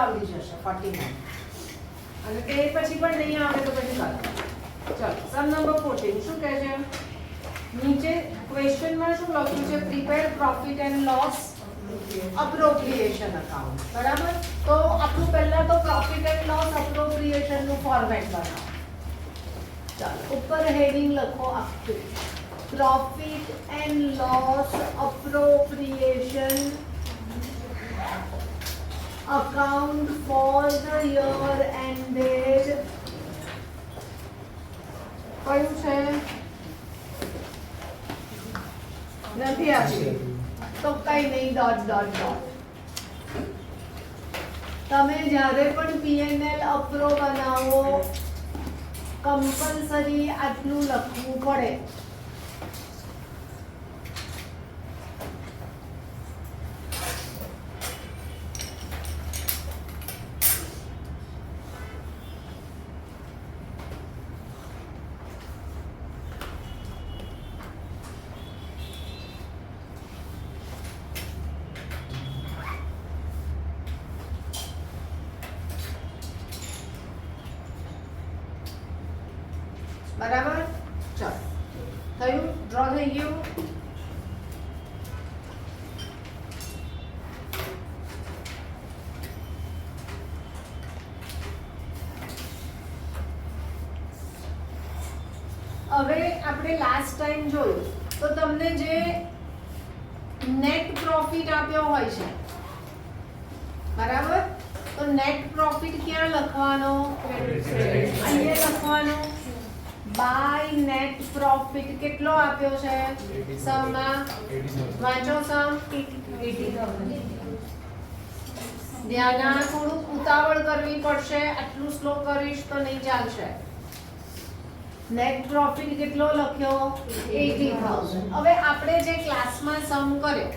આવી જશે 49 અને તે પછી પણ નહીં આવે તો પછી ચાલો સમ નંબર 14 શું કહે છે નીચે ક્વેશ્ચનમાં શું લખ્યું છે prepare profit and loss appropriation account બરાબર તો આપણું પહેલા તો પ્રોફિટ એન્ડ લોસ અપ્રોપ્રિએશન નું ફોર્મેટ બનાવો ચાલો ઉપર હેડિંગ લખો આખું profit and loss appropriation account for the year ended કયું છે નથી આપ્યું તો કઈ નહીં ડોટ ડોટ ડોટ તમે જ્યારે પણ P&L અપ્રો બનાવો કમ્પલસરી આટલું લખવું પડે બરાબર ચલો થયું ડ્રો થઈ ગયું હવે આપણે લાસ્ટ ટાઈમ જોયું તો તમને જે નેટ પ્રોફિટ આપ્યો હોય છે બરાબર તો નેટ પ્રોફિટ ક્યાં લખવાનો અહીંયા લખવાનો બાય નેટ પ્રોફિટ કેટલો આપ્યો છે સમમાં વાંચો સમ 80,000 ધ્યાન થોડું ઉતાવળ કરવી પડશે આટલું સ્લો કરીશ તો નહીં ચાલશે નેટ પ્રોફિટ કેટલો લખ્યો 80,000 હવે આપણે જે ક્લાસમાં સમ કર્યો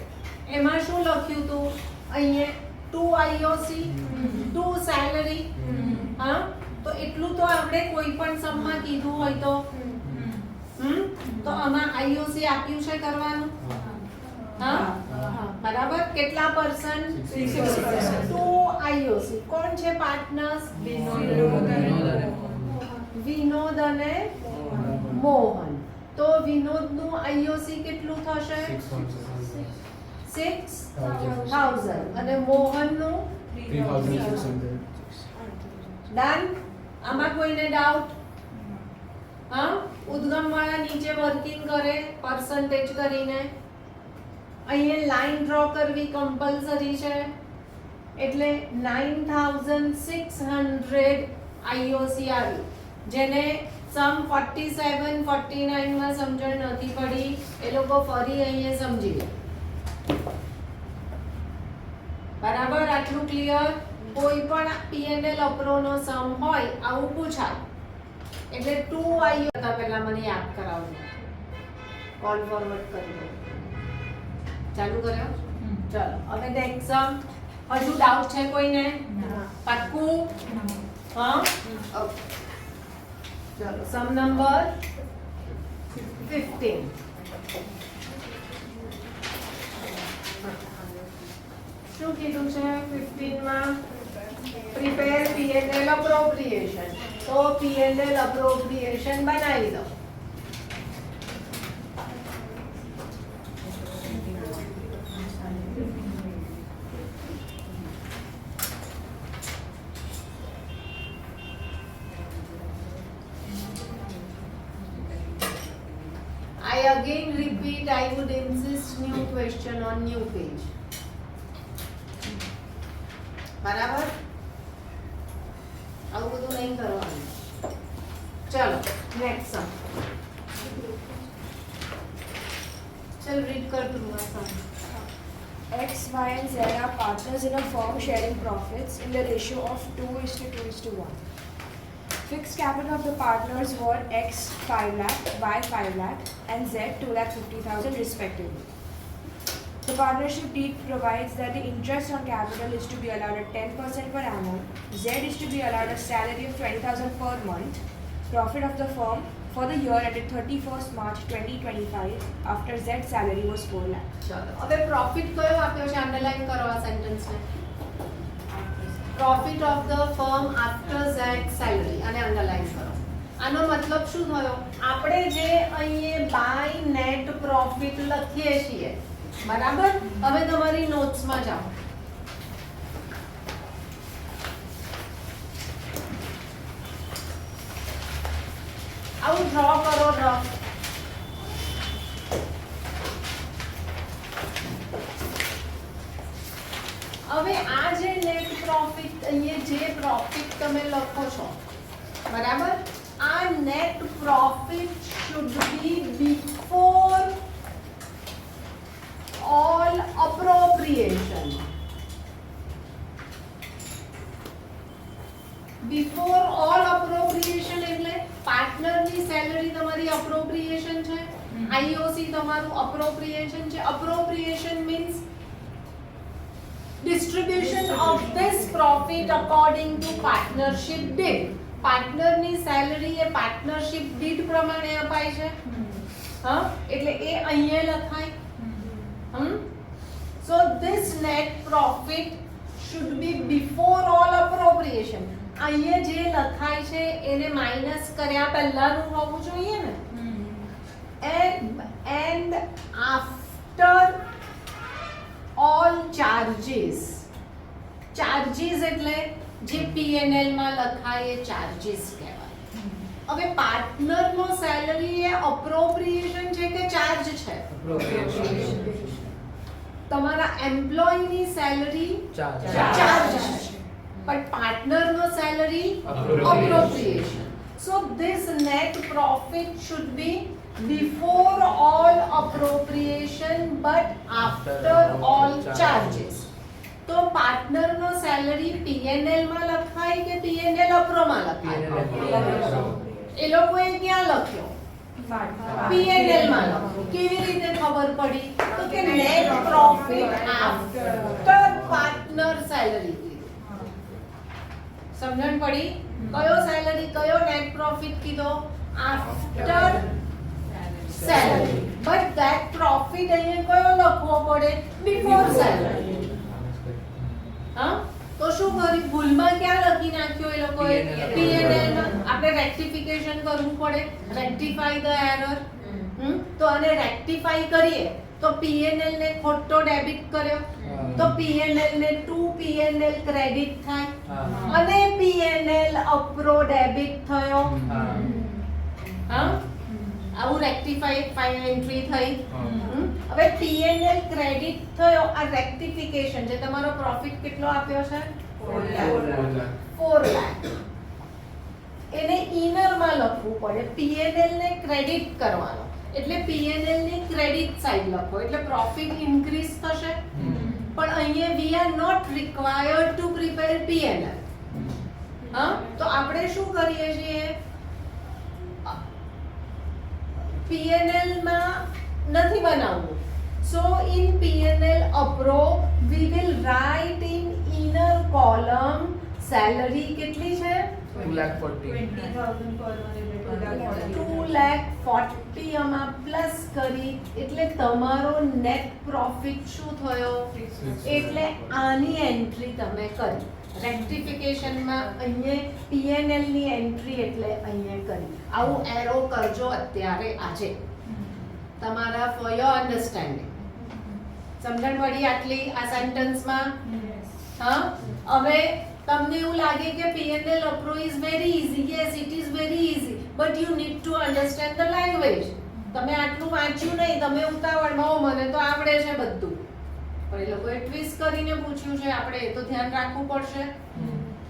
એમાં શું લખ્યું હતું અહીંયા 2 IOC 2 સેલરી હા તો એટલું તો આપણે કોઈ પણ સમમાં કીધું હોય તો તો આમાં IOC આપ્યું છે કરવાનું હા બરાબર કેટલા પર્સન્ટ 6% 2 IOC કોણ છે પાર્ટનર્સ વિનોદ અને મોહન તો વિનોદ નું IOC કેટલું થશે 6,000 અને મોહન નું 3,600 ડન આમાં કોઈને ડાઉટ હા ઉદ્ગમ વાળા નીચે વર્કિંગ કરે પર્સન્ટેજ કરીને અહીંયા લાઈન ડ્રો કરવી કમ્પલસરી છે એટલે 9,600 IOC આવી જેને સમ 47 49 માં સમજણ નથી પડી એ લોકો ફરી અહીંયા સમજી લે બરાબર આટલું ક્લિયર કોઈ પણ P&L અપ્રો નો સમ હોય આવું પૂછાય એટલે 2 IOC હતા પહેલા મને યાદ કરાવજો કોલ ફોરવર્ડ કરી દો ચાલુ કર્યો ચલો હવે નેક્સ્ટ સમ હજુ ડાઉટ છે કોઈને પાક્કું હા ઓકે ચલો સમ નંબર 15 શું કીધું છે 15 માં પ્રિપેર P&L અપ્રોપ્રિએશન તો P&L અપ્રોપ્રિએશન બનાવી દો I again repeat, I would insist new question on new page. બરાબર આવું બધું નહીં કરવાનું ચલો નેક્સ્ટ સમ ચલ રીડ કર તું આ સમ X, Y, and Z are partners in a firm sharing profits in the ratio of 2:2:1. Fixed capital of the partners were X 5 lakh, Y 5 lakh, and Z 2,50,000 respectively. The partnership deed provides that the interest on capital is to be allowed at 10% per annum. Z is to be allowed a salary of 20,000 per month. Profit of the firm for the year ended 31st March 2025 after Z's salary was 4 lakh. ચલો હવે profit કયો આપ્યો છે underline કરો આ sentence ને profit of the firm after Z salary અને underline કરો. આનો મતલબ શું થયો? આપણે જે અહીંયા બાય નેટ પ્રોફિટ લખીએ છીએ, બરાબર? હવે તમારી નોટ્સમાં જાઓ. આવું ડ્રો કરો, ડ્રો. હવે આ જે નેટ પ્રોફિટ, અહીંયા જે પ્રોફિટ તમે લખો છો, બરાબર, આ net profit should be before all appropriation. Before all appropriation એટલે પાર્ટનરની સેલરી તમારી અપ્રોપ્રિએશન છે, IOC તમારું અપ્રોપ્રિએશન છે. Appropriation means distribution of this profit according to partnership deed. પાર્ટનરની સેલરી એ પાર્ટનરશિપ ડીડ પ્રમાણે અપાય છે. હા, એટલે એ અહીંયા લખાય. So this net profit should be before all appropriation. અહીંયા જે લખાય છે એને માઈનસ કર્યા પહેલાનું હોવું જોઈએ ને. And after all charges. Charges એટલે જે P&L માં લખાય એ ચાર્જીસ કહેવાય. હવે પાર્ટનરનો સેલરી એ અપ્રોપ્રિએશન છે કે ચાર્જ છે? તમારા એમ્પ્લોયની સેલરી ચાર્જ છે, પણ પાર્ટનરનો salary appropriation. So this net profit should be before all appropriation but after all charges. તો પાર્ટનરનો સેલરી P&L માં લખાય કે P&L અપ્રોમાં લખાય? એ લોકોએ ક્યાં લખ્યો? P&L માં લખ્યો. કેવી રીતે ખબર પડી? તો કે net profit after partner salary. સમજણ પડી? કયો સેલરી, કયો નેટ પ્રોફિટ કીધો? After salary. But that profit અહીંયા કયો લખવો પડે? Before salary. હા, તો શું કર્યું? ભૂલમાં ક્યાં લખી નાખ્યો એ લોકોએ? P&L માં. આપણે રેક્ટિફિકેશન કરવું પડે, રેક્ટિફાઈ ધ એરર. તો આને રેક્ટિફાઈ કરીએ તો P&L ને ખોટો ડેબિટ કર્યો, તો P&L ને ટુ P&L ક્રેડિટ થાય અને P&L અપ્રો ડેબિટ થયો. હા, આવું રેક્ટિફાઈ એન્ટ્રી થઈ. હવે P&L ક્રેડિટ થયો, આ રેક્ટિફિકેશન છે. તમારો પ્રોફિટ કેટલો આપ્યો છે? 4 લાખ. એને ઇનર માં લખવું પડે. P&L ને ક્રેડિટ કરવાનો એટલે P&L ની ક્રેડિટ સાઈડ લખો એટલે પ્રોફિટ ઇન્ક્રીઝ થશે. પણ અહીંયા we are not required to prepare P&L. હા, તો આપણે શું કરીએ છીએ? P&L માં નથી બનાવવું. So in P&L appro we will write in inner column salary કેટલી છે? 2,40,000 આમાં પ્લસ કરી એટલે તમારો નેટ પ્રોફિટ શું થયો? એટલે આની એન્ટ્રી તમે કરી. રેક્ટિફિકેશનમાં અહીંયા P&L ની એન્ટ્રી એટલે અહીંયા કરી. આવું એરો કરજો અત્યારે આજે તમારા ફોર યોર અન્ડરસ્ટેન્ડિંગ. સમજણ પડી આટલી આ સેન્ટેન્સમાં? હા, હવે તમને એવું લાગે કે P&L appro is very easy. Yes, it is very easy, but you need to understand the language. તમે આટલું વાંચ્યું નહીં, તમે ઉતાવળમાં મને તો આવડે છે બધું, પણ એ લોકોએ ટ્વિસ્ટ કરીને પૂછ્યું છે. આપણે એ તો ધ્યાન રાખવું પડશે.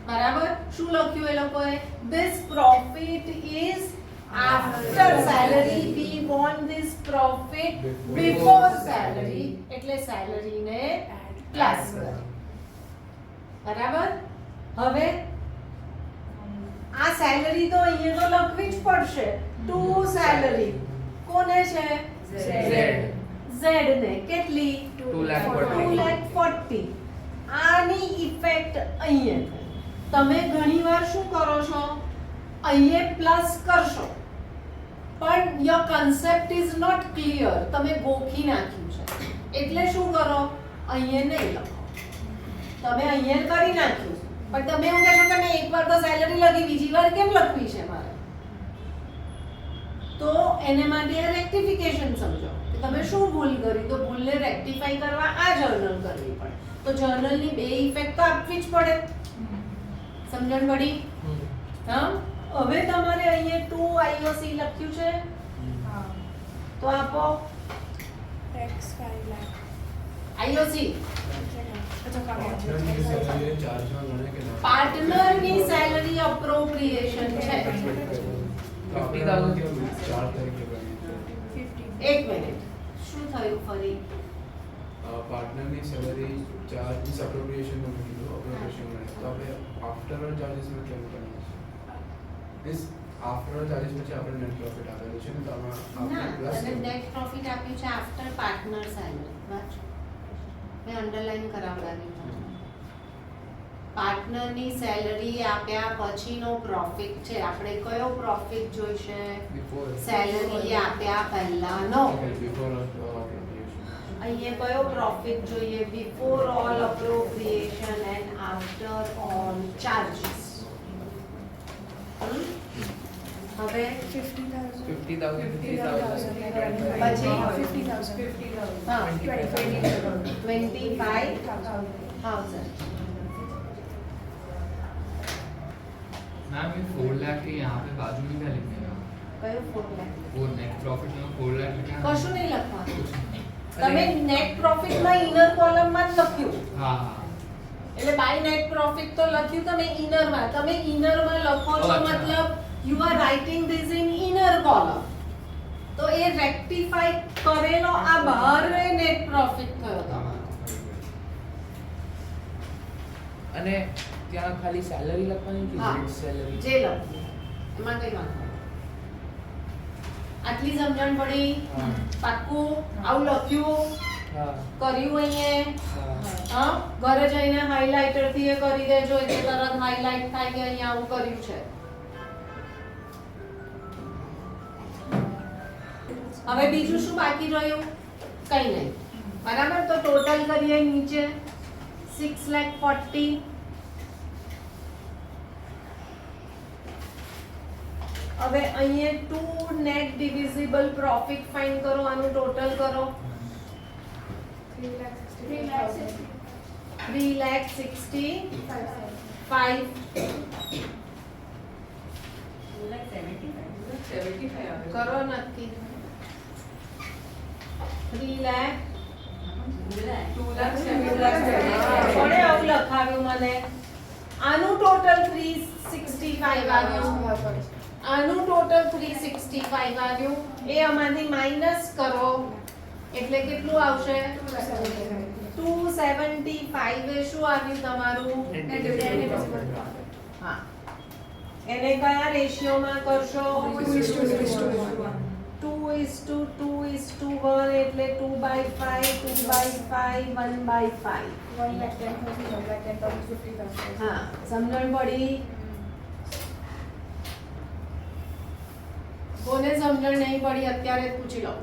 બરાબર? શું લખ્યું એ લોકોએ? This profit is after salary. We want this profit before salary એટલે સેલરી ને પ્લસ કરો. બરાબર? હવે આ સેલરી તો અહીંયા તો લખવી જ પડશે. ટુ સેલરી કોને છે? Z ને. કેટલી? 2,40,000. આની ઇફેક્ટ અહીંયા થાય. તમે ઘણીવાર શું કરો છો? અહીંયા પ્લસ કરશો પણ your concept is not clear. તમે ગોખી નાખ્યું છે એટલે શું કરો? અહીંયા નહીં લખો. તમે અહીંયા કરી નાખ્યું પણ તમે એવું કહેશો કે મેં એકવાર તો સેલરી લખી બીજી વાર કેમ લખવી છે મારે? તો એને માટે રેક્ટિફિકેશન સમજો કે તમે શું ભૂલ કરી, તો ભૂલને રેક્ટિફાઈ કરવા આ જર્નલ કરવી પડે. તો જર્નલની બે ઇફેક્ટ તો આપવી જ પડે. સમજણ પડી? હા. હવે તમારે અહીંયા 2 IOC લખ્યું છે તો આપો X 5 lakh. IOC. अच्छा પાર્ટનરની સેલરી અપ્રોપ્રિએશન છે. 50,000 ચાર્જ તરીકે બની 50. એક મિનિટ, શું થયું ફરી? પાર્ટનરની સેલરી ચાર્જ ઇસ અપ્રોપ્રિએશન નું કીધું અપ્રોપ્રિએશન માં તો આપણે આફ્ટર ઓલ ચાર્जेस માં કેમ કરવાનું છે? ધીસ આફ્ટર ઓલ ચાર્जेस પછી આપણે નેટ પ્રોફિટ આપેલું છે ને તો આમાં ના, આપણે પ્લસ અને નેટ પ્રોફિટ આપ્યું છે આફ્ટર પાર્ટનર સેલરી. વાંચો, મેં અંડરલાઈન કરાવડાવ્યું. પાર્ટનરની સેલરી આપ્યા પછીનો પ્રોફિટ છે. આપણે કયો પ્રોફિટ જોઈશે? બિફોર સેલરી આપ્યા પહેલાનો. બિફોર અપ્રોપ્રિએશન અહીંયા કયો પ્રોફિટ જોઈએ? Before all appropriation and after all charges. હવે 50,000. 50,000, 50,000. 50,000. પછી? 50,000. હા, 25,000. 25,000. मैम ये 4 लाख के यहाँ पे बाजू में क्या लिखने का? કયો 4 લાખ? वो नेट प्रॉफिट में 4 लाख लिखा है? કશું નહીં લખવાનું. कुछ नहीं। તમે નેટ પ્રોફિટમાં ઇનર કોલમમાં જ લખ્યું. हाँ हाँ એટલે બાય નેટ પ્રોફિટ તો લખ્યું તમે ઇનરમાં. તમે ઇનરમાં લખો છો અચ્છા. મતલબ you are writing this in inner column. તો એ રેક્ટિફાઈ કરેલો આ બહાર નેટ પ્રોફિટ થયો તમારો. અને ત્યાં ખાલી સેલરી લખવાની કે હા. ફિક્સ સેલરી જે લખ્યું એમાં કઈ વાંધો નહીં. આટલી સમજણ પડી? હા પાક્કું? આવું લખ્યું, હા કર્યું અહીંયા? હા હા, ઘરે જઈને હાઇલાઇટર થી એ કરી દેજો એટલે તરત હાઇલાઇટ થાય કે અહીંયા આવું કર્યું છે. હવે બીજું શું બાકી રહ્યું? કઈ નહીં. બરાબર, તો ટોટલ કરીએ નીચે 6,40,000. હવે અહીંયા 2 નેટ ડિવિઝિબલ પ્રોફિટ ફાઇન્ડ કરો, આનું ટોટલ કરો. 3,65,000 કરો નક્કી. 3,02,70,000 કોણે આવું લખાવ્યું મને? આનું ટોટલ 365 આવ્યું. આનું ટોટલ 365 આવ્યું. એ આમાંથી માઈનસ કરો એટલે કેટલું આવશે? 275. એ શું આવ્યું તમારું? હા. એને કયા રેશિયોમાં કરશો? 2:2:1 એટલે 2/5 2/5 1/5. 1,10,000, 1,10,000, 50,000. હા, સમજણ પડી? કોને સમજણ નહીં પડી અત્યારે જ પૂછી લો.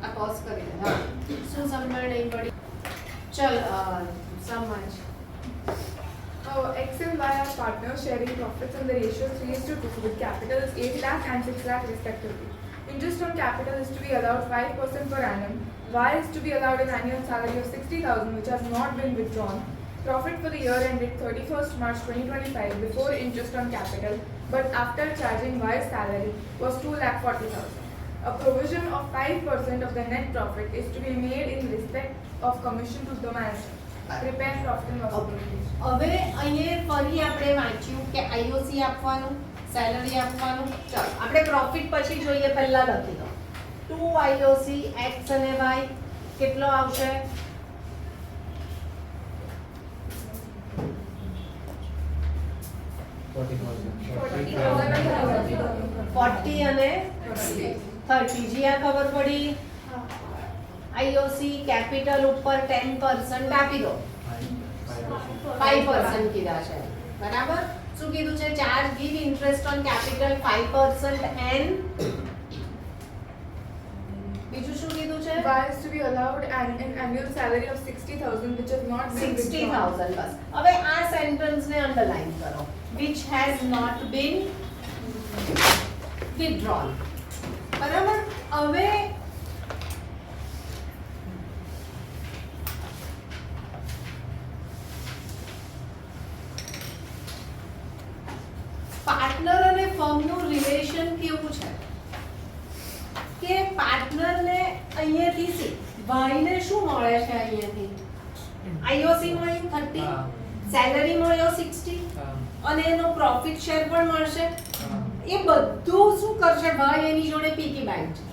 આ પોઝ કરી દે. હા, શું સમજણ નહીં પડી? ચલ સમજ. X and Y are partners sharing profits and the ratio is 3:2 with capital is 8 lakh and 6 lakh respectively. Interest on capital is to be allowed 5% per annum. Y is to be allowed an annual salary of 60,000 which has not been withdrawn. Profit for the year ended 31st March 2025 before interest on capital but after charging Y's salary was 2,40,000. A provision of 5% of the net profit is to be made in respect of commission to the manager. Prepare profit and loss account. હવે અહીંયા ફરી આપણે વાંચ્યું કે IOC આપવાનું, salary આપવાનું. ચાલો આપણે પ્રોફિટ પછી જોઈએ, પહેલા લખી દો. 2 IOC X અને Y કેટલો આવશે? 40 અને 30. જી આ ખબર પડી? IOC કેપિટલ ઉપર 10% આપી દો. 5% કીધા છે. બરાબર? શું કીધું છે? Charge give interest on capital 5% and બીજું શું કીધું છે? Y is to be allowed an annual salary of 60,000 which has not been withdrawn. 60,000 બસ. હવે આ સેન્ટેન્સ ને અંડરલાઈન કરો. which has not been withdrawn. બરાબર? હવે પાર્ટનર અને ફર્મનું રિલેશન કેવું છે કે પાર્ટનરને અહીંયાથી સી ભાઈને શું મળે છે અહીંયાથી આઈઓસી મળ્યું 30 હા. સેલરી મળ્યો 60 હા. અને એનો પ્રોફિટ શેર પણ મળશે. હા. એ બધું શું કરશે? ભાઈ એની જોડે પીકી બેંક છે,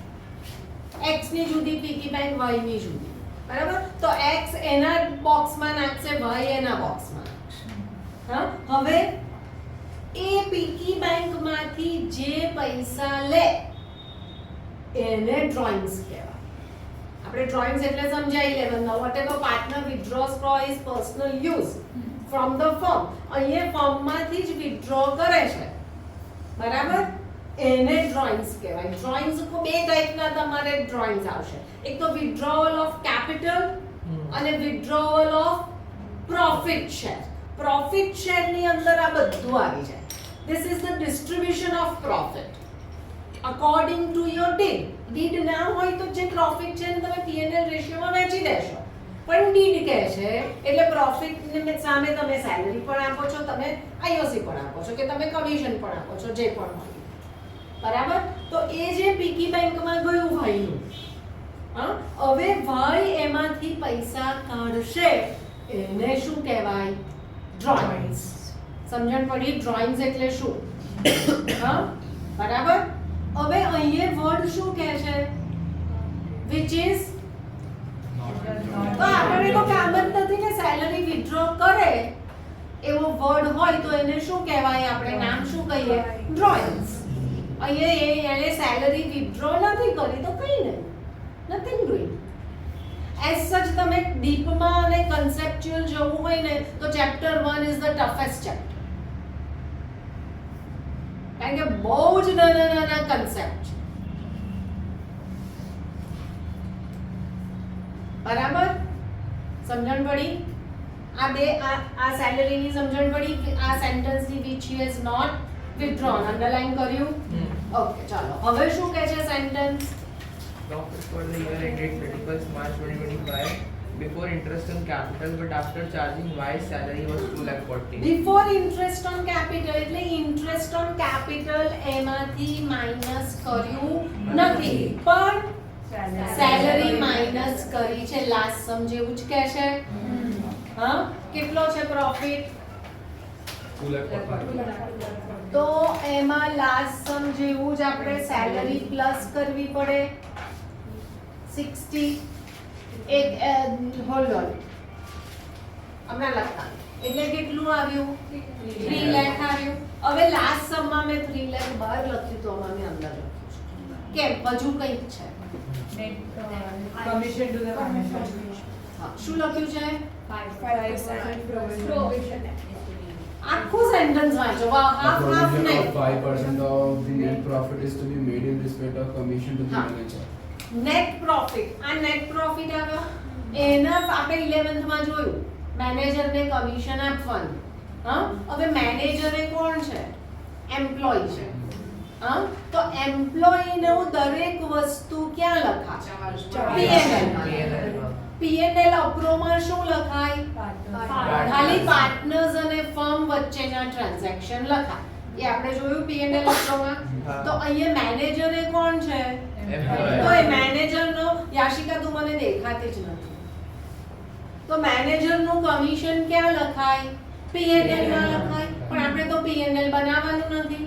એક્સ ની જુદી પીકી બેંક, વાય ની જુદી. બરાબર? તો એક્સ એના બોક્સમાં નાખશે, વાય એના બોક્સમાં નાખશે. હા, હવે એ પીકી બેંકમાંથી જે પૈસા લે એને ડ્રોઈંગ્સ કહેવાય. આપણે ડ્રોઈંગ્સ એટલે સમજાઈ લેવાનું. whatever partner withdraws for his personal use from the firm, અહીંયા ફર્મમાંથી જ વિથડ્રો કરે છે. બરાબર? એને ડ્રોઈંગ્સ કહેવાય. ડ્રોઈંગ્સ બે ટાઈપના તમારે ડ્રોઈંગ્સ આવશે. એક તો વિથડ્રોવલ ઓફ કેપિટલ અને withdrawal of profit share. Profit share ની અંદર આ બધું આવી જાય. This is the distribution of profit according to your deed. deed ના હોય તો જે પ્રોફિટ છે એને તમે P&L રેશિયોમાં વહેંચી દેશો. પણ deed કહે છે એટલે પ્રોફિટ ની સામે તમે સેલરી પણ આપો છો, તમે આઈઓસી પણ આપો છો, કે તમે કમિશન પણ આપો છો, જે પણ હોય. બરાબર? તો એ જે પીકી બેંકમાં ગયું ભાઈનું, હા, હવે ભાઈ એમાંથી પૈસા કાઢશે એને શું કહેવાય? ડ્રોઈંગ્સ. સમજણ પડી? ડ્રોઈંગ્સ એટલે શું? હા, બરાબર? હવે અહીંયા વર્ડ શું કહે છે? which is તો આપણે તો કામ જ નથી કે સેલરી વિથડ્રો કરે એવો વર્ડ હોય તો એને શું કહેવાય? આપણે નામ શું કહીએ? ડ્રોઈંગ્સ. અહીંયા એને સેલરી વિથડ્રો નથી કરી તો કઈ નહીં, નથિંગ ડુઈંગ. એઝ સચ તમે ડીપમાં અને કન્સેપ્ચ્યુઅલ જવું હોય ને તો chapter 1 is the toughest chapter. કારણ કે બહુ જ નાના કન્સેપ્ટ છે. બરાબર? સમજણ પડી? આ બે આ સેલરીની સમજણ પડી? આ સેન્ટેન્સની which he has not withdrawn underline કર્યું? ઓકે, ચાલો હવે શું કહે છે sentence? Profit for the year ended 31st March 2025 before interest on capital, but after charging Y salary was 2,40,000. Before interest on capital એટલે ઇન્ટરેસ્ટ ઓન કેપિટલ એમાંથી minus કર્યું નથી, પણ સેલરી માઇનસ કરી છે. લાસ્ટ સમ જેવું જ કહે છે. હા, કેટલો છે પ્રોફિટ? 2,40,000. તો એમાં લાસ્ટ સમ જેવું જ આપણે સેલરી પ્લસ કરવી પડે 60. એક હોલ્ડ ઓન, હમણાં લખતા એટલે કેટલું આવ્યું? 3 લાખ આવ્યું. હવે લાસ્ટ સમમાં મેં 3 લાખ બહાર લખ્યું તો આમાં મેં અંદર લખ્યું છે. કેમ? હજુ કંઈક છે. Commission to the manager. હા, શું લખ્યું છે? 5% provision. આખું સેન્ટેન્સ વાંચો. હાફ હાફ Provision નહીં. of 5% of the net profit is to be made in respect of commission to the હા. manager. Net profit. આ નેટ પ્રોફિટ આવ્યો એના આપણે 11th માં જોયું મેનેજરને કમિશન આપવાનું. હા, હવે મેનેજર એ કોણ છે? એમ્પ્લોય છે. હા, તો એમ્પ્લોયીનું દરેક વસ્તુ ક્યાં લખાય? P&L માં. P&L અપ્રોમાં શું લખાય? ખાલી પાર્ટનર્સ અને ફર્મ વચ્ચેના ટ્રાન્ઝેક્શન લખાય. એ આપણે જોયું P&L અપ્રોમાં. તો અહીંયા મેનેજર એ કોણ છે? તો એ મેનેજરનો યાશિકા તું મને દેખાતી જ નથી. તો મેનેજરનું કમિશન ક્યાં લખાય? P&L માં લખાય. પણ આપણે તો P&L બનાવવાનું નથી.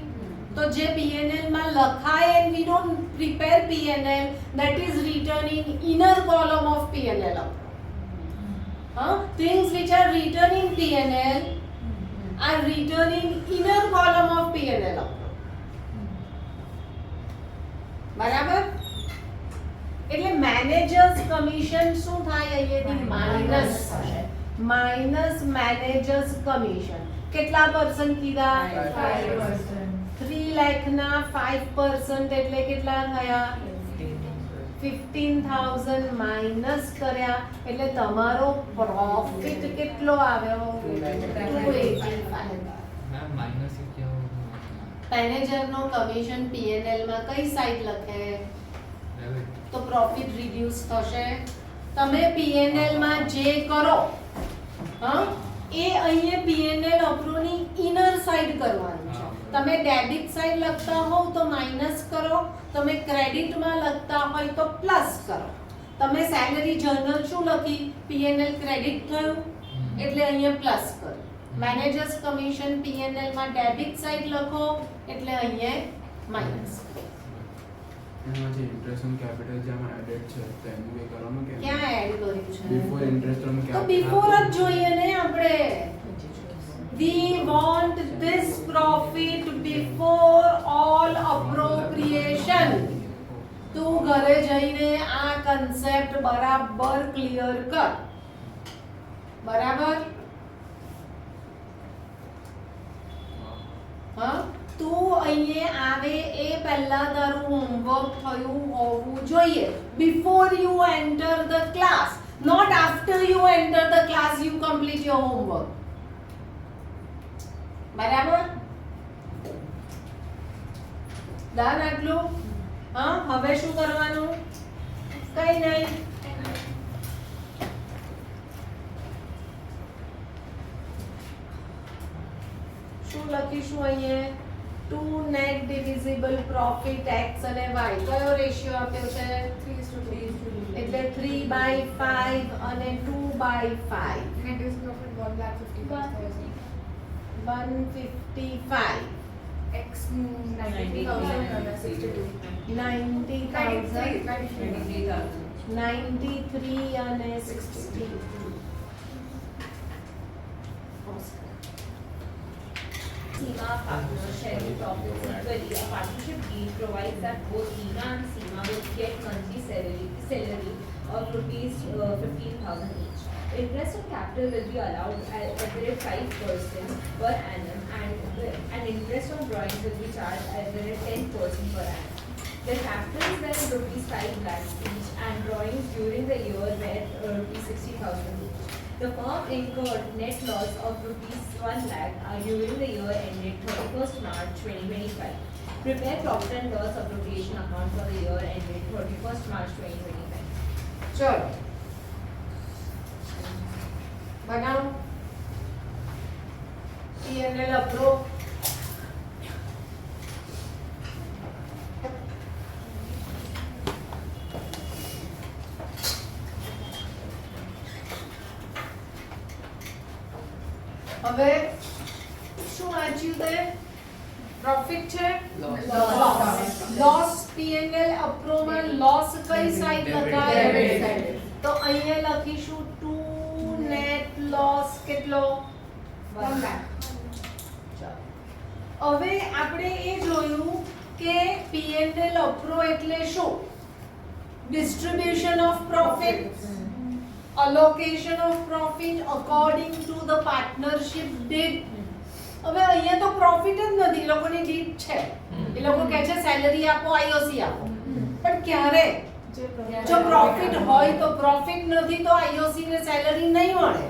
તો જે P&L માં લખાય and we don't prepare P&L, that is written in inner column of P&L account. Things which are written in P&L are written in inner column of P&L account. બરાબર? એટલે મેનેજર્સ કમિશન શું થાય? અહીંયાથી minus થશે. Minus managers commission. કેટલા percent કીધા? 3 લાખના 5% એટલે કેટલા થયા? 15,000 માઇનસ કર્યા એટલે તમારો પ્રોફિટ કેટલો આવ્યો 285. मैम माइनस से क्या होगा? મેનેજરનો કમિશન P&L માં કઈ સાઈડ લખે डेबिट. તો પ્રોફિટ રિડ્યુસ થશે. તમે P&L માં જે કરો હા એ અહીંયા P&L અપ્રોની ઇનર સાઈડ કરવાનું છે. હા. તમે ડેબિટ સાઈડ લખતા હોવ તો માઇનસ કરો, તમે ક્રેડિટમાં લખતા હોય તો પ્લસ કરો. તમે સેલરી જર્નલ શું લખી P&L ક્રેડિટ થયું એટલે અહીંયા પ્લસ કરો. મેનેજર્સ કમિશન P&L માં ડેબિટ સાઈડ લખો એટલે અહીંયા માઇનસ. એમાં જે ઇન્ટરેસ્ટ ઓન કેપિટલ જે આમાં એડેડ છે તો એનું એ કરવાનું કે ક્યાં એડ કર્યું છે બિફોર ઇન્ટરેસ્ટ ઓન તો કેપિટલ બિફોર જ જોઈએ ને આપણે. We want this profit before all appropriation. તું ઘરે જઈને આ કન્સેપ્ટ બરાબર ક્લિયર કર. બરાબર હા તું અહીંયા આવે એ પહેલા તારું હોમવર્ક થયું હોવું જોઈએ. Before you enter the class, not after you enter the class you complete your homework. બરાબર ડન આટલું. હા હવે શું કરવાનું કઈ નહીં. શું લખીશું અહીંયા two net divisible profit x અને y કયો રેશિયો આપ્યો છે 3:3. એટલે 3/5 અને 2/5 Net is profit 1,50,000. 155 X 90,000 and 62. 90,000 93,000. 93 અને 62. SEMA partner sharing profits equally. A partnership deed provides that both EMA and SEMA will get monthly salary of rupees 15,000 each. Interest on capital will be allowed at the rate 5% per annum, and interest on drawings will be charged at the rate 10% per annum. The capital is then rupees 5 lakhs each, and drawings during the year were rupees 60,000 each. The firm incurred net loss of rupees 1 lakh during the year ended 31st March 2025. Prepare profit and loss appropriation account for the year ended 31st March 2025. ચલો બનાવો P&L approve. હવે શું વાંચ્યું તે profit છે loss P&L approve માં loss કઈ side લખાય Debit side. તો અહીંયા લખીશું ટુ નેટ લોસ કેટલો 1 lakh. હવે આપણે એ જોયું કે P&L અપ્રૂવ એટલે શું distribution of profit, allocation of profit according to the partnership deed. હવે અહીંયા તો પ્રોફિટ જ નથી, એ લોકોની deed છે. એ લોકો કહે છે સેલરી આપો, IOC આપો. પણ ક્યારે જો પ્રોફિટ હોય તો પ્રોફિટ નથી તો IOC ને સેલરી નહીં મળે.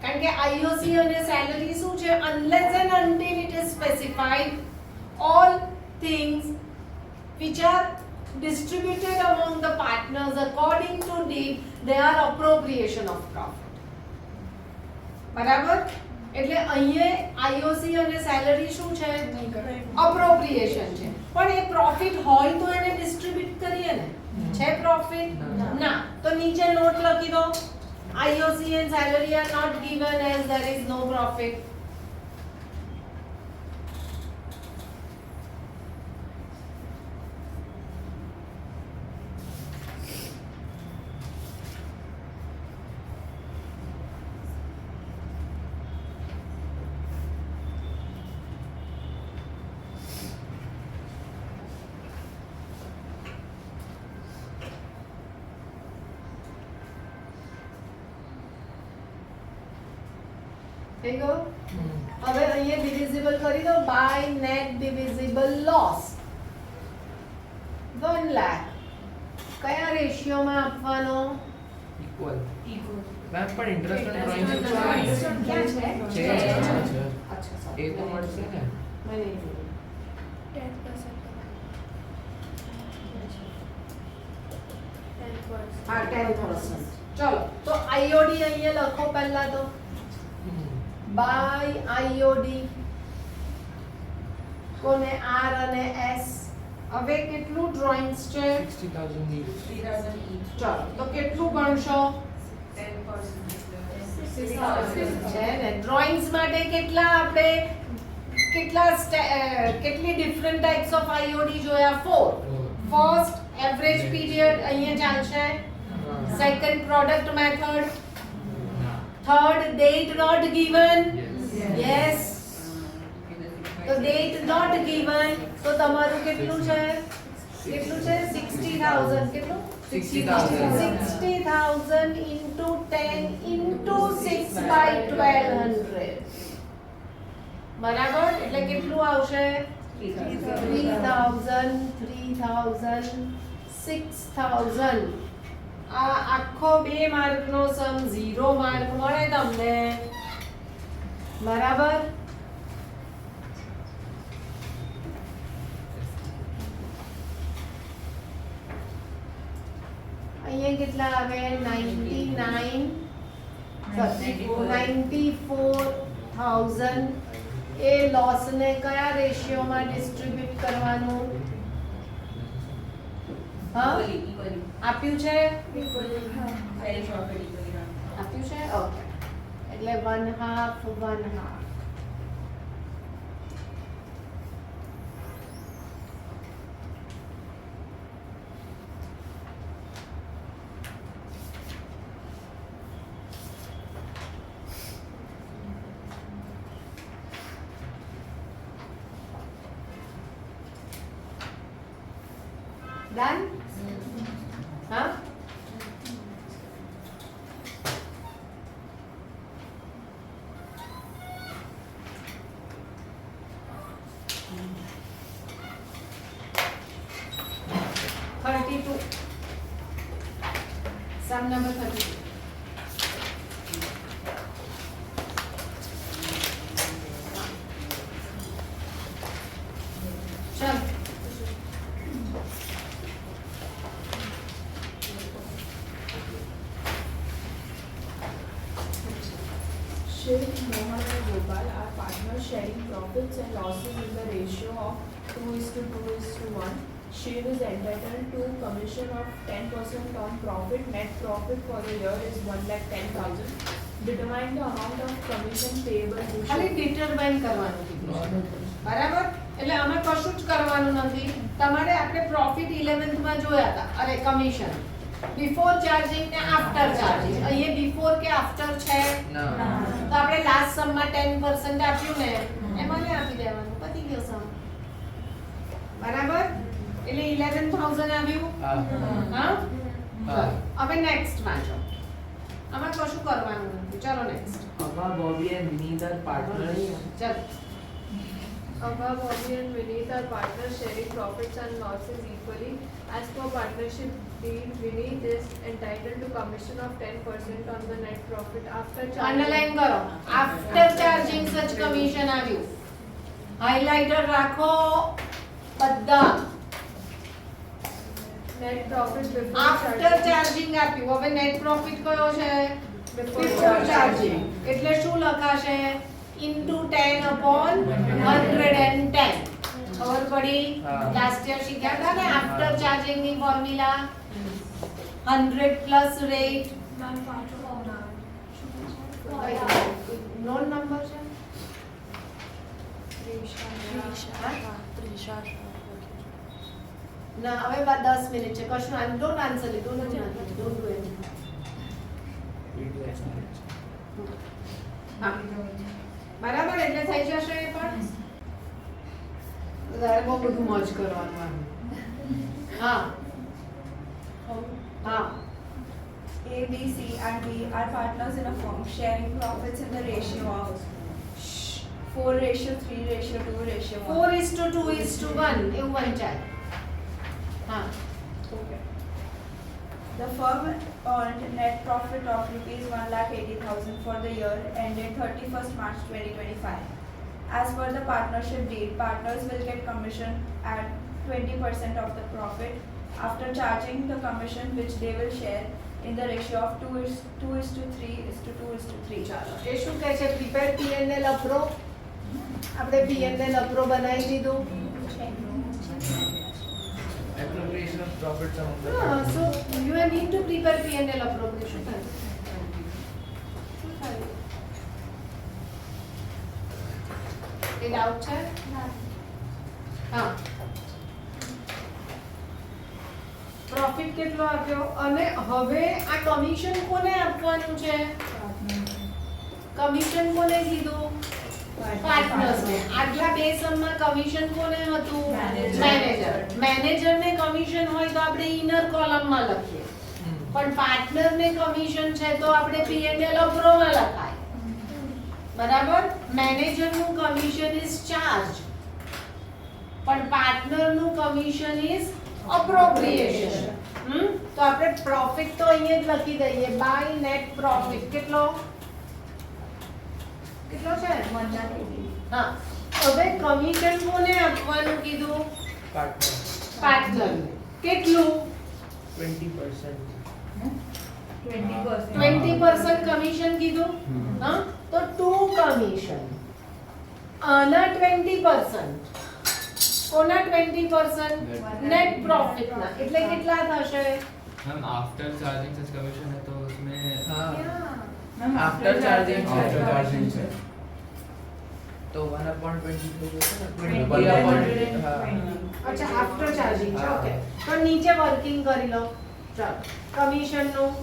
કારણ કે IOC અને સેલરી શું છે unless and until it is specified all things which are distributed among the partners according to deed they are appropriation of profit. બરાબર એટલે અહીંયા IOC અને સેલરી શું છે અપ્રોપ્રિએશન છે. પણ એ પ્રોફિટ હોય તો એને ડિસ્ટ્રીબ્યુટ કરીએ ને. છે પ્રોફિટ ના તો નીચે નોટ લખી દો IOC and salary are not given as there is no profit. થઈ ગયું. હવે અહીંયા ડિવિઝિબલ કરી દો by net divisible loss 1 lakh કયા રેશિયોમાં આપવાનો? Equal. Equal. મેમ પણ interest on Interest on drawing drawing. ક્યાં છે? છે. અચ્છા sorry. એ તો મળશે ને. મેં નહીં જોયું. 10%. હા 10%. ચલો તો આઈઓડી અહીંયા લખો પહેલા તો બાય આઈઓડી કોને આર અને એસ. હવે કેટલું ડ્રોઈંગ્સ છે? 60,000 each. 3,000 each. ચલો તો કેટલું ગણશો? 10%. છે ને ડ્રોઈંગ્સ માટે કેટલા આપણે કેટલી ડિફરન્ટ ટાઇપ્સ ઓફ આઈઓડી જોયા? 4. ફર્સ્ટ એવરેજ પીરિયડ અહીંયા ચાલશે. Second product method. Third date not given. Yes તો ડેટ નોટ ગિવન તો તમારું કેટલું છે? 60,000. કેટલું? 60,000. 60,000 into 10 into 6 by 1200. બરાબર એટલે કેટલું આવશે? 3,000 6,000. આ આખો 2 માર્કનો સમ 0 માર્ક મળે તમને. બરાબર અહીંયા કેટલા આવે? 94,000. એ લોસ ને કયા રેશિયોમાં ડિસ્ટ્રીબ્યુટ કરવાનું? હા Equally. આપ્યું છે? Very short, but equally. આપ્યું છે ઓકે એટલે 1/2. Done? Huh? Sum number 32. चल Shiv, Mohan and Gopal are partners sharing profits and losses in the ratio of 2:2:1. Shiv is entitled to commission of 10% on profit. Net profit for the year is 1,10,000. Determine the amount of commission payable to ખાલી Shiv. Determine કરવાનું કીધું છે. બરાબર એટલે અમે કશું જ કરવાનું નથી. તમારે આપણે પ્રોફિટ 11th માં જોયા હતા. અરે કમિશન બિફોર ચાર્જિંગ ને આફ્ટર ચાર્જિંગ. અહીંયા બિફોર કે આફ્ટર છે? ના. તો આપણે લાસ્ટ સમ માં 10% આપ્યું ને એમાં ને આપી દેવાનું. પતી ગયો સમ. બરાબર એટલે 11,000 આવ્યું. હા. હા હા. હવે નેક્સ્ટ વાંચો. આમાં કશું કરવાનું નથી. ચલો next. Abha, Bobby and Vineet are partners. ચલો Abha, Bobby and Vineet are partners sharing profits and losses equally. As per partnership deed, Vineet is entitled to commission of 10% on the net profit after charging. Underline કરો. After charging સચ commission આવ્યું. Highlighter રાખો બધા. Net profit before after charging. Charging આપ્યું. હવે net profit કયો છે? Before before charging. Charging. એટલે શું લખાશે? into 10 upon 110. ખબર પડી? હા. લાસ્ટ યર શીખ્યા હતા ને આફ્ટર ચાર્જિંગ ની formula 100 plus rate. Non number છે? ના હવે 10 મિનિટ છે. કશું don't answer it. Don't do it. બરાબર એટલે થઈ જશે એ પણ. તારે બહુ બધું મોજ કરવાનું આવે. હા હા A, B, C and D are partners in a firm sharing profits in the ratio of 4:3:2:1. 4:2:1 એવું વંચાય. હા Okay. The firm earned net profit of rupees 1,80,000 for the year ended 31st March 2025. As per the partnership deed, partners will get commission at 20% of the profit after charging the commission which they will share in the ratio of 2:3:2:3. ચાલો એ શું કહે છે prepare P&L અપ્રો આપણે P&L અપ્રો બનાવી દીધું Appropriation of profits among the હા partners. So you need to prepare PNL appropriation શું થાય એ ડાઉટ છે હા પ્રોફિટ કેટલો આપ્યો અને હવે આ કમિશન કોને આપવાનું છે કમિશન કોને કીધું પાર્ટનર્સને આગલા બે સમમાં કમિશન કોને હતું મેનેજર મેનેજરને કમિશન હોય તો આપણે ઇનર કોલમમાં લખીએ પણ પાર્ટનરને કમિશન છે તો આપણે પીએનએલ અપ્રોમાં લખાય બરાબર મેનેજરનું કમિશન ઇઝ ચાર્જ પણ પાર્ટનરનું કમિશન ઇઝ અપ્રોપ્રિએશન તો આપણે પ્રોફિટ તો અહીંયા જ લખી દઈએ બાય નેટ પ્રોફિટ કેટલો કેટલો છે હા હવે કમિશન કોને આપવાનું કીધું Partner. પાર્ટનરને કેટલું 20%. 20% કમિશન કીધું હા તો ટુ કમિશન આના 20% કોના 20% નેટ પ્રોફિટના એટલે કેટલા થશે मैम आफ्टर चार्जिंग सच कमीशन है तो उसमें हाँ. After charging. After charging છે तो 1/20 हो जाता है ना? 20 upon 20 हाँ. અચ્છા આફ્ટર ચાર્જિંગ છે હા. ઓકે તો નીચે વર્કિંગ કરી લો ચાલો કમિશન નું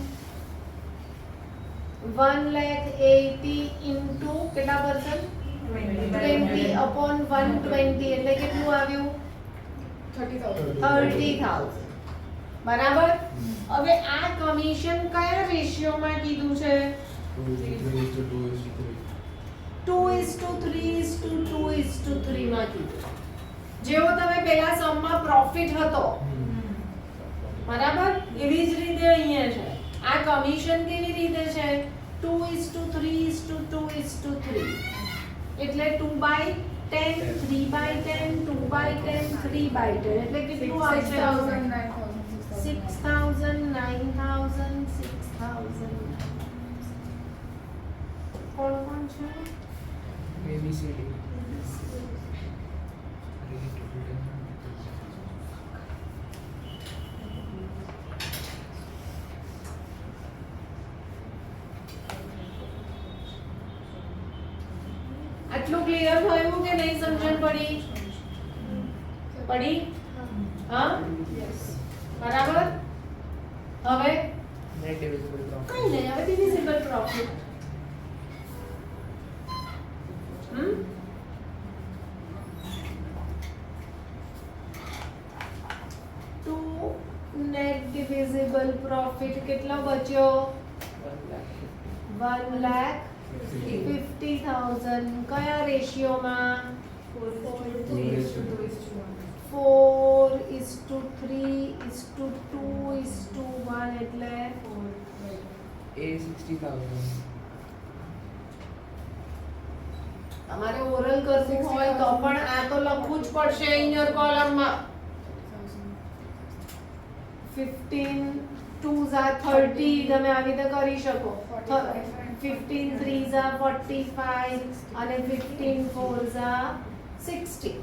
1,80,000 ઇન્ટુ કેટલા પરસન્ટ 20 upon 120 એટલે કેટલું આવ્યું 30,000 બરાબર હવે આ કમિશન કયા રેશિયોમાં કીધું છે 2:3:2:3 માં કીધું જેવો તમે પેલા સમમાં પ્રોફિટ હતો બરાબર એવી જ રીતે અહીંયા છે આ કમિશન કેવી રીતે છે 2:3:2:3 એટલે 2/10 3/10 2/10 3/10 એટલે કેટલું આવશે 6,000 9,000 6,000 કોણ કોણ છે ABCD. આટલું ક્લિયર થયું કે નહીં સમજણ પડી પડી હા બરાબર હવે Net divisible profit. કઈ નહીં હવે divisible profit two net divisible profit કેટલો બચ્યો 1,50,000 કયા રેશિયોમાં 4:3:2:1 એટલે A 60,000. તમારે ઓરલ કરવું હોય તો પણ આ તો લખવું જ પડશે ઇનર કોલમમાં 15 2s are 30 તમે આવી રીતે કરી શકો 15 3s are 45 અને 15 4s are 60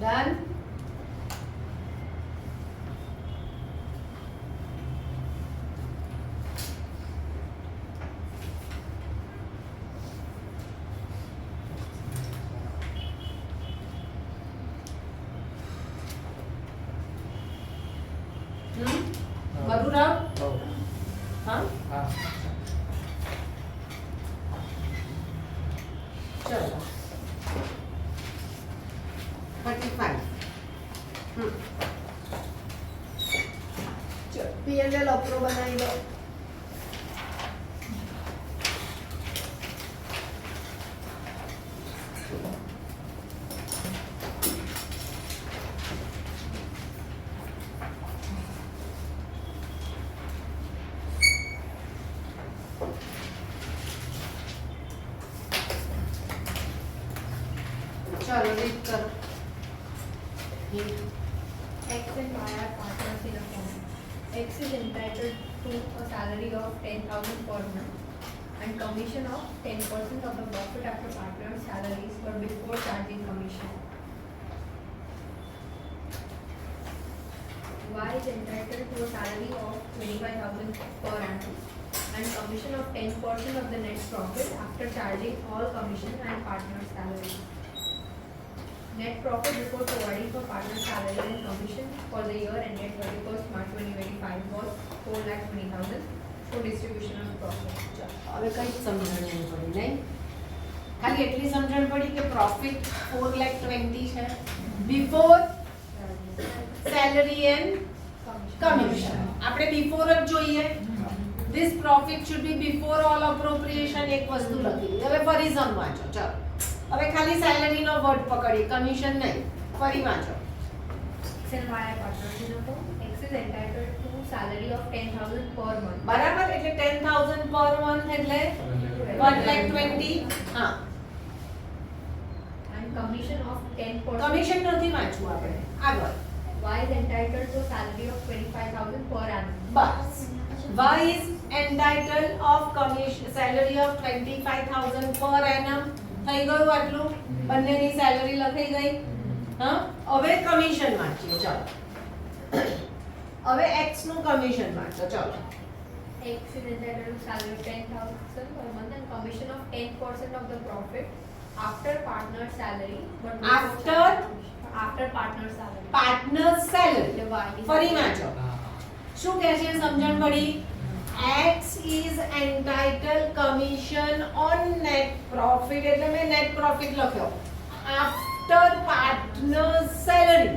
done બધું રાવ Oh. હા Ah. ચલો 35 ચલો રીડ કરો. X and Y are partners in a firm. X is entitled to a salary of 10,000 per month and commission of 10% of the profit after partners' salaries but before charging commission. Y is entitled to a salary of 25,000 per annum and commission of 10% of the net profit after charging all commission and partners' salaries. Net profit before providing for partner salary and commission for the year ended 31st March 2025 was 4,20,000 for distribution of profit. હવે કઈ જ સમજણ નહીં પડી નહીં, ખાલી એટલી સમજણ પડી કે પ્રોફિટ 4,20,000 છે બિફોર સેલરી એન્ડ કમિશન. આપણે બિફોર જ જોઈએ. This profit should be before all appropriation. એક વસ્તુ લખી. હવે ફરી સમજો. ચાલો હવે ખાલી સેલરીનો વર્ડ પકડીએ, કમિશન નહીં. ફરી વાંચો. X and Y are partners in a firm. X is entitled to salary of 10,000 per month. બરાબર, એટલે 10,000 પર મંથ એટલે 1,20,000. હા, And commission of 10%. કમિશન નથી વાંચવું આપણે. આગળ Y is entitled to a salary of 25,000 per annum. Bus. Y is entitled of commission salary of 25,000 per annum. થઈ ગયું આટલું? બંનેની સેલરી લખાઈ ગઈ. હા, હવે કમિશન વાંચીએ. ચાલો હવે x નું કમિશન વાંચો. ચાલો X is entitled to salary of 10,000 per month and commission of 10% of the profit after partner salary but before After? charging- after partner salary. Partner salary. એટલે Y ની ફરી salary. વાંચો. हाँ શું કહે છે સમજણ પડી? X is entitled commission on net profit, એટલે મેં net profit લખ્યો. After partner salary,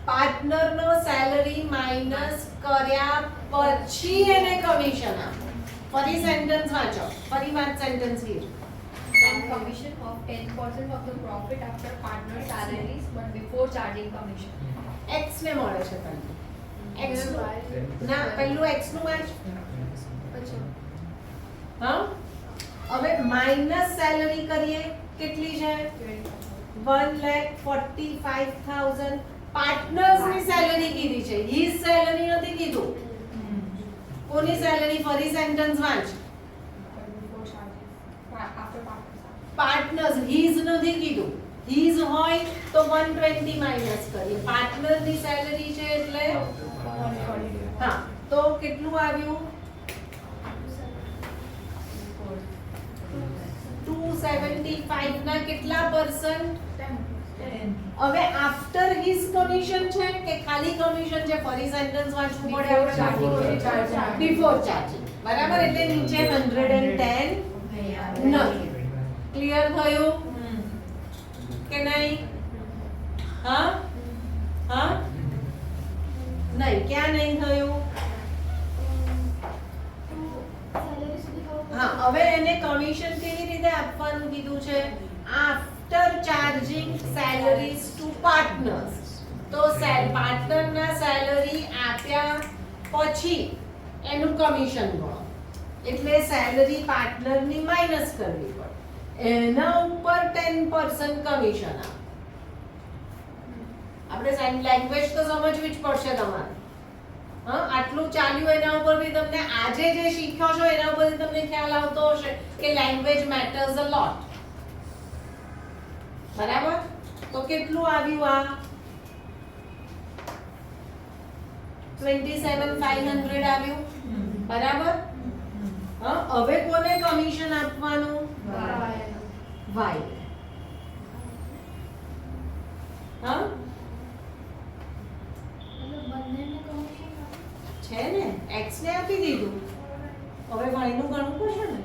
partner નો salary minus કર્યા પછી એને commission આપો. ફરી sentence વાંચો. ફરી વાત sentence here. And commission of 10% of the profit after partner salaries but before charging commission. X ને મળે છે પહેલું. X નું ના, પહેલું X નું વાંચ. હા, હવે માઇનસ સેલરી કરીએ. કેટલી છે? 1,45,000. પાર્ટનર્સ ની સેલરી કીધી છે, હિઝ સેલરી નથી કીધું. કોની સેલરી? ફરી સેન્ટેન્સ વાંચ. But before charging. After partner salary. Partners, his નથી કીધું. હિઝ હોય તો 120 માઇનસ કરીએ. પાર્ટનર ની સેલરી છે એટલે હા, તો કેટલું આવ્યું? 275 ના કેટલા %? હવે આફ્ટર હિઝ કમિશન છે કે ખાલી કમિશન છે? ફરી સેન્ટેન્સ વાંચવું પડે આપણે. Before charging. બરાબર, એટલે નીચે 110 નથી. ક્લિયર થયું કે નહીં? હા હા નહીં, ક્યાં નહીં થયું? હા, હવે એને કમિશન કેવી રીતે આપવાનું કીધું છે? After charging salaries to partners. તો પાર્ટનરના સેલરી આપ્યા પછી એનું કમિશન ગણો. એટલે સેલરી પાર્ટનરની માઇનસ કરવી પડે. એના ઉપર 10% કમિશન આપો. આપણે લેંગ્વેજ તો સમજવી જ પડશે તમારે. હા, આટલું ચાલ્યું એના ઉપરથી તમને આજે જે શીખ્યો છો એના ઉપરથી તમને ખ્યાલ આવતો હશે કે લેંગ્વેજ મેટર્સ અ લોટ. બરાબર, તો કેટલું આવ્યું આ? 27,500 આવ્યું. બરાબર. હા, હવે કોને કમિશન આપવાનું? Y. હા, છે ને, x ને આપી દીધું. હવે y નું ગણવું પડશે ને.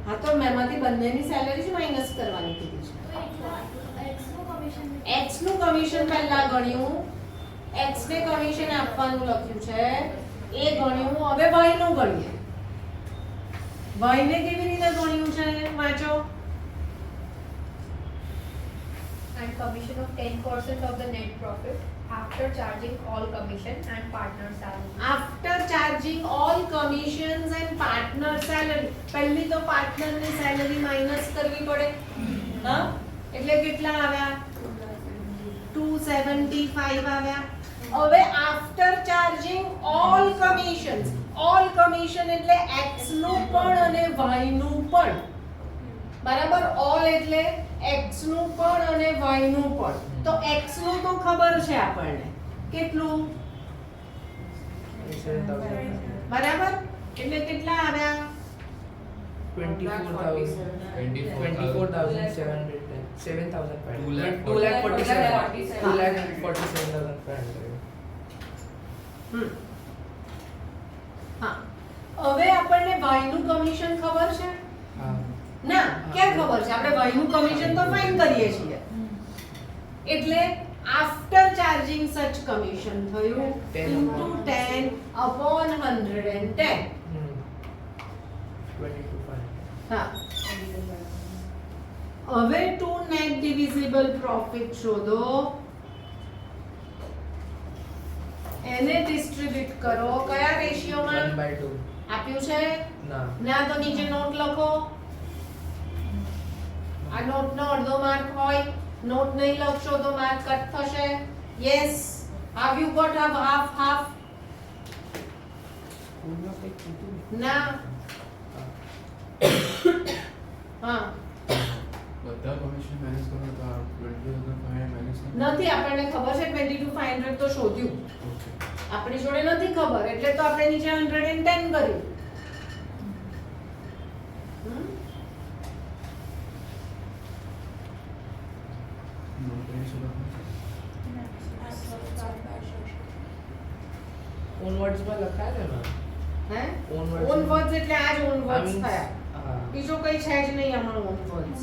હા, તો મેમાંથી બંનેની સેલરી જ માઇનસ કરવાની કીધી છે. x નું કમિશન પહેલા ગણ્યું, x ને કમિશન આપવાનું લખ્યું છે એ ગણ્યું. હવે y નું ગણીએ. y ને કેવી રીતે ગણ્યું છે? વાંચો. and commission of 10% of the net profit after charging all commission and partner salary. After charging all commissions and partner salary. પહેલી તો partner ની salary minus કરવી પડે. હા? એટલે કેટલા આવ્યા? 275 આવ્યા. હવે after charging all commissions. All commission એટલે X નું પણ અને Y નું પણ. બરાબર? All એટલે X નું પણ અને Y નું પણ. તો X નું તો ખબર છે આપણને. કેટલું? 7,000. બરાબર? એટલે કેટલા આવ્યા? 24,000. 24,710. 7,500. 2,47,500. 2,47,500. હા. હવે આપણને Y નું કમિશન ખબર છે? हाँ. ના, ક્યાં ખબર છે? આપણે Y નું કમિશન તો ફાઇન કરીએ છીએ. એટલે after charging such commission થયું 10 into 10 upon 110. 22,500. હા. હવે ટુ નેટ ડિવિઝિબલ પ્રોફિટ શોધો. એને ડિસ્ટ્રીબ્યુટ કરો કયા રેશિયોમાં? 1/2. આપ્યું છે? ना. ના તો નીચે નોટ લખો. આ નોટનો અડધો માર્ક હોય. નોટ નહીં લખશો તો માર્ક કટ થશે. Yes. have you got a half? ના. હા. બધા કમિશન મેનેજ કરો તો આ 22,500 મેનેજ નથી આપણને ખબર છે 22,500 તો શોધ્યું. ઓકે. આપણી જોડે નથી ખબર એટલે તો આપણે નીચે 110 કર્યું. નોટ રેશિયો Onwards માં લખાય છે ને? હે? Onwards. ઓન વર્ડ્સ એટલે આ જ ઓન I વર્ડ્સ mean, થયા. हाँ. બીજો કઈ છે જ નહીં આમાં ઓન વર્ડ્સ.